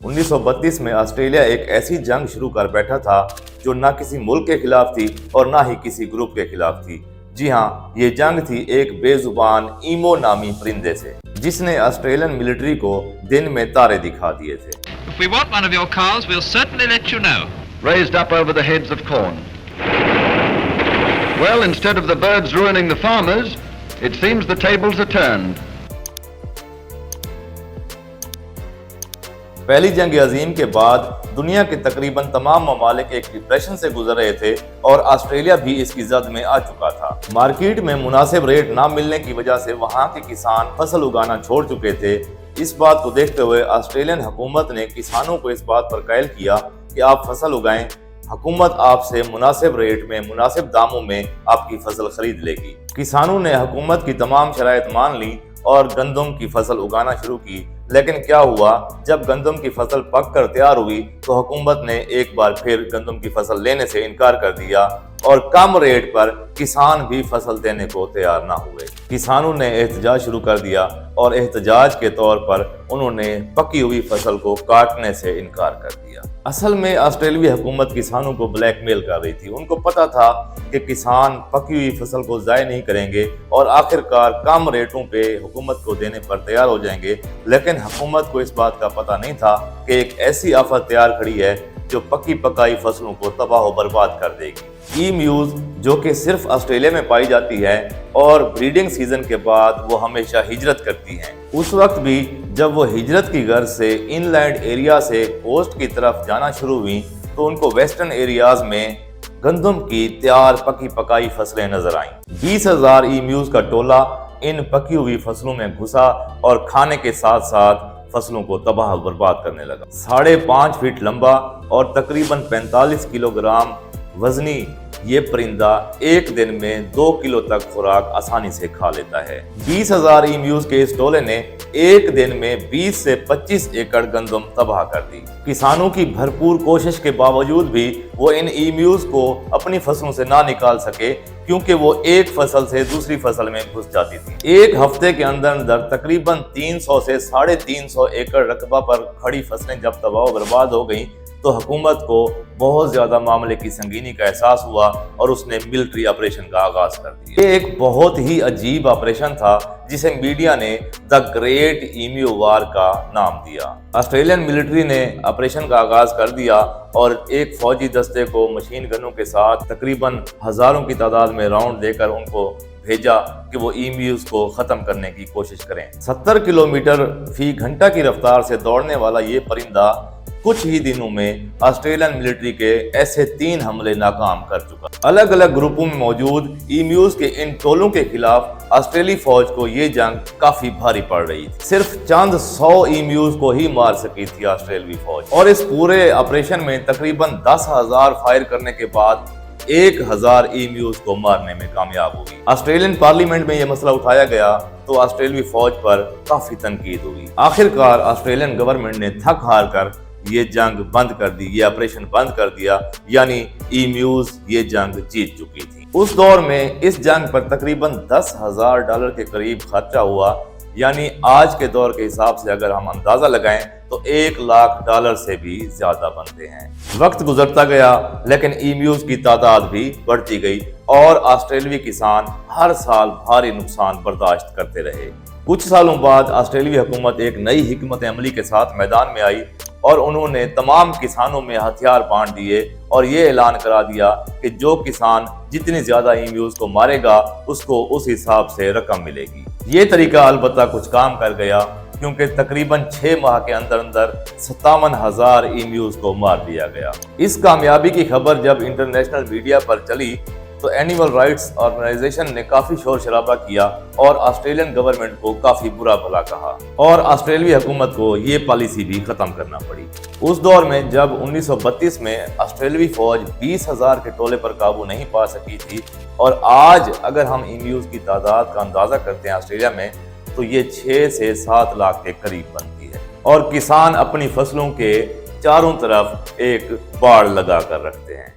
1932 में ऑस्ट्रेलिया एक ऐसी जंग शुरू कर बैठा था जो ना किसी मुल्क के खिलाफ थी और ना ही किसी ग्रुप के खिलाफ थी। जी हाँ, ये जंग थी एक बेजुबान ईमो नामी परिंदे से, जिसने ऑस्ट्रेलियन मिलिट्री को दिन में तारे दिखा दिए थे। If we want one of your cars, we'll certainly let you know. Raised up over the heads of corn. Well, instead of the birds ruining the farmers, it seems the tables are turned. पहली जंग अजीम के बाद दुनिया के तकरीबन तमाम ममालिक एक डिप्रेशन से गुजर रहे थे और ऑस्ट्रेलिया भी इसकी जद में आ चुका था। मार्केट में मुनासिब रेट ना मिलने की वजह से वहाँ के किसान फसल उगाना छोड़ चुके थे। इस बात को देखते हुए ऑस्ट्रेलियन हुकूमत ने किसानों को इस बात पर कायल किया कि आप फसल उगाएं, हुकूमत आपसे मुनासिब रेट में मुनासिब दामों में आपकी फसल खरीद लेगी। किसानों ने हुकूमत की तमाम शराइत मान ली और गंदम की फसल उगाना शुरू की। लेकिन क्या हुआ, जब गंदम की फसल पक कर तैयार हुई तो हुकूमत ने एक बार फिर गंदम की फसल लेने से इनकार कर दिया और कम रेट पर किसान भी फसल देने को तैयार ना हुए। किसानों ने एहतजाज शुरू कर दिया और एहतजाज के तौर पर उन्होंने पकी हुई फसल को काटने से इनकार कर दिया। असल में ऑस्ट्रेलियाई हुकूमत किसानों को ब्लैकमेल कर रही थी। उनको पता था कि किसान पकी हुई फसल को ज़ाय नहीं करेंगे और आखिरकार कम रेटों पे हुकूमत को देने पर तैयार हो जाएंगे। लेकिन हुकूमत को इस बात का पता नहीं था कि एक ऐसी आफत तैयार खड़ी है जो पकी पकाई फसलों को तबाह और बर्बाद कर देगी। ईम्यूज जो कि सिर्फ ऑस्ट्रेलिया में पाई जाती है और ब्रीडिंग सीजन के बाद वो हमेशा हिजरत करती हैं। उस वक्त भी जब वो हिजरत की गर्ज से इनलैंड एरिया से कोस्ट की तरफ जाना शुरू हुई तो उनको वेस्टर्न एरियाज में गंदम की तैयार पकी पकाई फसलें नजर आईं। 20,000 ईम्यूज का टोला इन पकी हुई फसलों में घुसा और खाने के साथ साथ फसलों को तबाह बर्बाद करने लगा। 5.5 फीट लंबा और तकरीबन 45 किलोग्राम वजनी ये परिंदा एक दिन में 2 किलो तक खुराक आसानी से खा लेता है। 20,000 ईम्यूज के इस टोले ने एक दिन में 20 से 25 एकड़ गंदम तबाह कर दी। किसानों की भरपूर कोशिश के बावजूद भी वो इन ईम्यूज को अपनी फसलों से ना निकाल सके, क्योंकि वो एक फसल से दूसरी फसल में घुस जाती थी। एक हफ्ते के अंदर तकरीबन 300 से 350 एकड़ रकबा पर खड़ी फसलें जब तबाह बर्बाद हो गईं तो हुकूमत को बहुत ज्यादा मामले की संगीनी का एहसास हुआ और उसने मिलिट्री ऑपरेशन का आगाज कर दिया। ये एक बहुत ही अजीब ऑपरेशन था जिसे मीडिया ने द ग्रेट ईम्यू वार का नाम दिया। ऑस्ट्रेलियन मिलिट्री ने ऑपरेशन का आगाज कर दिया और एक फौजी दस्ते को मशीन गनों के साथ तकरीबन हजारों की तादाद में राउंड देकर उनको भेजा कि वो ईम्यूज को खत्म करने की कोशिश करें। 70 किलोमीटर फी घंटा की रफ्तार से दौड़ने वाला ये परिंदा कुछ ही दिनों में ऑस्ट्रेलियन मिलिट्री के ऐसे 3 हमले नाकाम कर चुका। अलग अलग ग्रुपों में मौजूद ईम्यूज के इन टोलों के खिलाफ ऑस्ट्रेलियाई फौज को ये जंग काफी भारी पड़ रही थी। सिर्फ चंद 100 ईम्यूज को ही मार सकी थी ऑस्ट्रेलियाई फौज और इस पूरे ऑपरेशन में तकरीबन 10,000 फायर करने के बाद 1,000 ईम्यूज को मारने में कामयाब हुई। ऑस्ट्रेलियन पार्लियामेंट में यह मसला उठाया गया तो ऑस्ट्रेलियाई फौज पर काफी तनकीद हुई। आखिरकार ऑस्ट्रेलियन गवर्नमेंट ने थक हार कर ये जंग बंद कर दी, ये ऑपरेशन बंद कर दिया, यानी ईम्यूज ये जंग जीत चुकी थी। उस दौर में इस जंग पर तकरीबन $10,000 के करीब खर्चा हुआ, यानी आज के दौर के हिसाब से अगर हम अंदाजा लगाएं तो $1,00,000 से भी ज्यादा बनते हैं। वक्त गुजरता गया लेकिन ईम्यूज की तादाद भी बढ़ती गई और ऑस्ट्रेलियाई किसान हर साल भारी नुकसान बर्दाश्त करते रहे। कुछ सालों बाद ऑस्ट्रेलियाई हुकूमत एक नई हिकमत अमली के साथ मैदान में आई और उन्होंने तमाम किसानों में हथियार बांट दिए और ये ऐलान करा दिया कि जो किसान जितनी ज्यादा ईम्यूज को मारेगा उसको उस हिसाब से रकम मिलेगी। ये तरीका अलबत्ता कुछ काम कर गया, क्योंकि तकरीबन 6 माह के अंदर 57,000 ईम्यूज को मार दिया गया। इस कामयाबी की खबर जब इंटरनेशनल मीडिया पर चली तो एनिमल राइट्स ऑर्गेनाइजेशन ने काफी शोर शराबा किया और ऑस्ट्रेलियन गवर्नमेंट को काफी बुरा भला कहा और ऑस्ट्रेलियाई हुकूमत को ये पॉलिसी भी खत्म करना पड़ी। उस दौर में जब 1932 में ऑस्ट्रेलियाई फौज 20,000 के टोले पर काबू नहीं पा सकी थी और आज अगर हम ईम्यूज की तादाद का अंदाजा करते हैं ऑस्ट्रेलिया में तो ये 6 से 7 लाख के करीब बनती है और किसान अपनी फसलों के चारों तरफ एक बाड़ लगा कर रखते हैं।